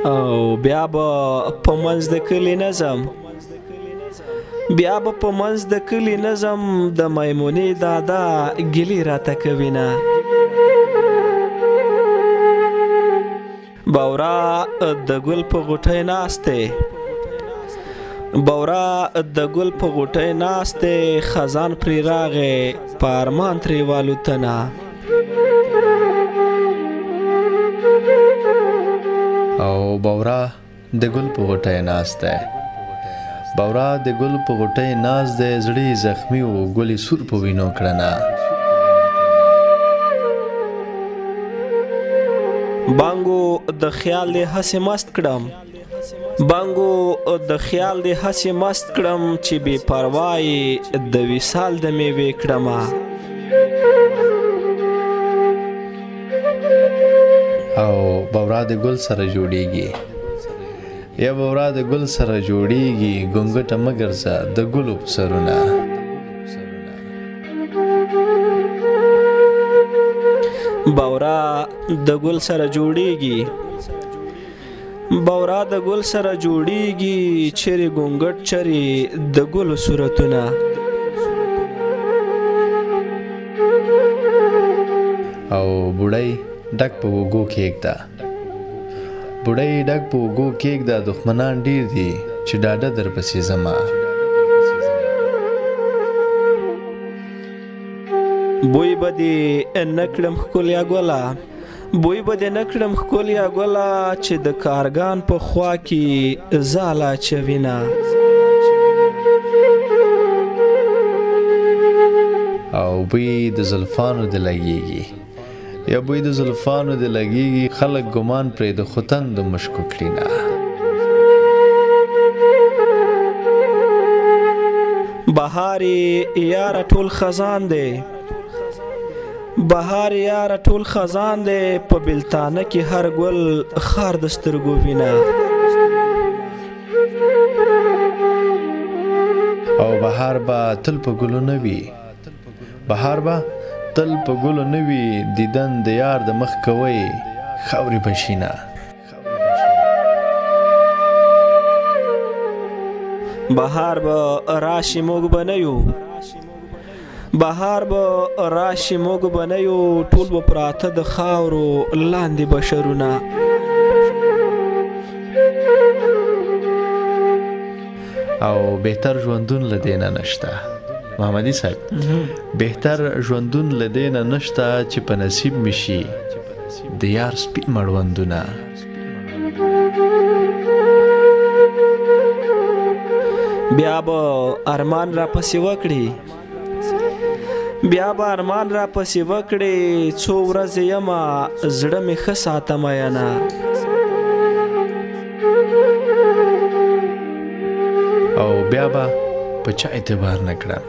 او بیا به په منځ د کلي نظم بیا به په منځ د کلي نظم د میمونې دادا ګیلې راته کوینه بورا د ګل په غوټۍ ناستې بورا د ګل په غوټۍ ناستې خزان پرې راغې په ارمان ترې والوتنه او بورا د ګل په غوټۍ ناست دی بورا د ګل په غوټۍ ناست دی زړی زخمی و ګلې سور په وینو کړنه بانګو د خیال دې هسې مست کړم بانګو د خیال دې هسې مست کړم چې بې پروایي د وصال د میوې کړمه او بورا د ګل سره جوړیږي یا بورا د ګل سره جوړیږي ګونګټه مګرزه د ګلو په سرونه بورا د ګل سره جوړیږي بورا د ګل سره جوړیږي چیرې ګونګټ چیرې د ګلو صورتونه او بوډۍ ډک په وګو کېږده بوډۍ ډک په وګو کېږده دښمنان ډیر دي چې ډاډه درپسې زما بوی به دې نه کړم ښکلیا ګله بوی به دې نه کړم ښکلیا ګله چې د کارګان په خوا کې ځاله اچوینه او بوی د زلفانو د لګیږي یا بوی د زلفانو د لګیږي خلک ګمان پرې د ختن د مشکو کړینه بهار یار ټول خزان دی بهار یار ټول خزان دی په بلتانه کې هر ګل خار د سترګو وینه او بهار به تل په ګلو نه وي بهار به تل په ګلو نه وي دیدن د یار د مخ کوي خاورې بشینه بهار به راشي موږ به نه یو بهار به راشي موږ به نه یو ټول به پراته د خاورو لاندې بشرونه او بهتر ژوندون له دې نه نشته محمدي صاحب بهتر ژوندون له دې نه نشته چې په نصیب مې شي د یار سپین مړوندونه بیا به ارمان را پسې وکړي بیا به ارمان را پسې وکړي څو ورځې یمه زړه مې ښه ساته مینه او بیا به په چا اعتبار نه کړم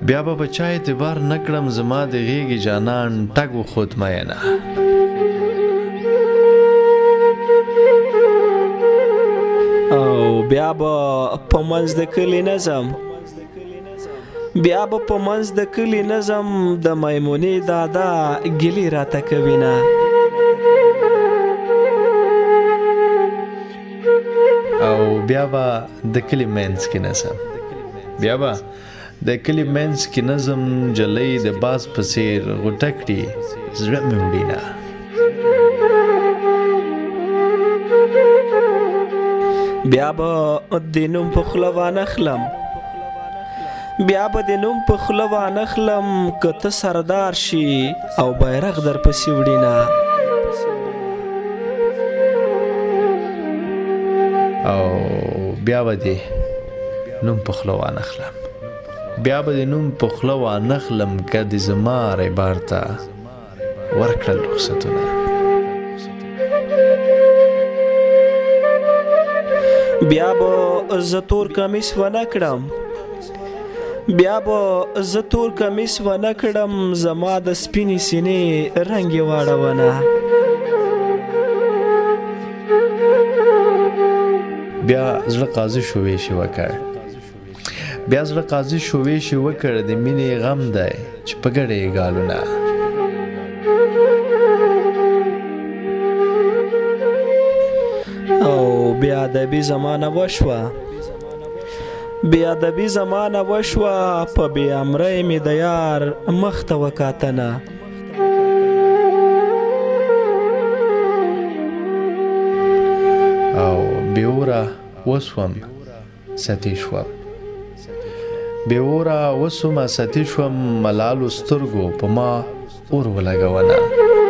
بیا به په چا اعتبار نه کړم زما د غېږې جانان ټګ وخود مینه او بیا به په منځ د کلي نظم بیا به په منځ د کلي نظم د میمونې دادا ګیلې راته کوینه او بیا به د کلي منځ کې نظم بیا به د کلي منځ کې نظم جلۍ د باز په څېر غوټه کړي زړه مې وړینه بیا به د نوم په خوله وانخلم بیا به د نوم په خوله وانخلم که ته سردار شي او بیرغ در پسې وړینه او بیا به دې نوم په خوله وانخلم بیا به دې نوم په خوله وانخلم که د زما ریبار ته ورکړل رخصتونه بیا به زه تور کمیس ونه کړم بیا به زه تور کمیس ونه کړم زما د سپینې سینې رنګ یې واړونه بیا زړه قاضي شو ویشي وکړ بیا زړه قاضي شوې شي وکړ د مینې غم دی چې په ګډه یې ګالونه او بیا ادبي زمانه وشوه بیا ادبي زمانه وشوه په بې امرۍ مې د یار مخ ته وکاتنه او بیوره وسوم ستی شوم بیوره وسومه ستی شوم ملالو سترګو په ما اور ولګونه